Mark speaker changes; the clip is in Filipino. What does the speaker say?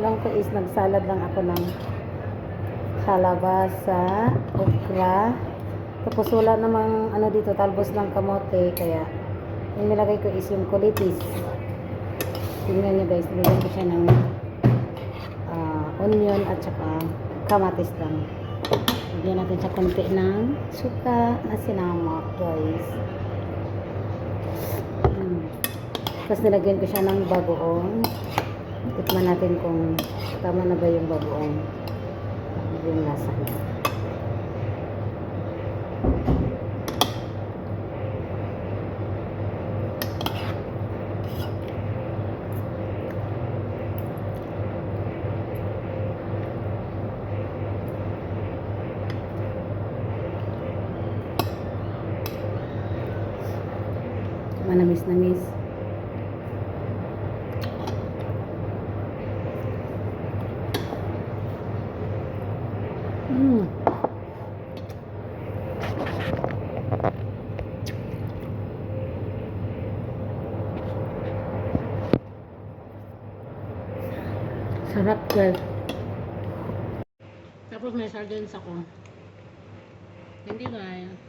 Speaker 1: lang ko is nagsalad lang ako ng kalabasa, okra. Tapos wala namang ano dito, talbos ng kamote. Kaya yung nilagay ko is yung kulitis. Tingnan nyo guys, nilagay ko siya ng onion at saka kamatis lang. Lagyan natin siya konti ng suka na sinamak guys. Tapos nilagyan ko siya ng bagoong. Tikman natin kung tama na ba yung bagoong. Yung lasa niya. Manamis-namis. Sarap guys. Tapos may sardines ako. Hindi guys.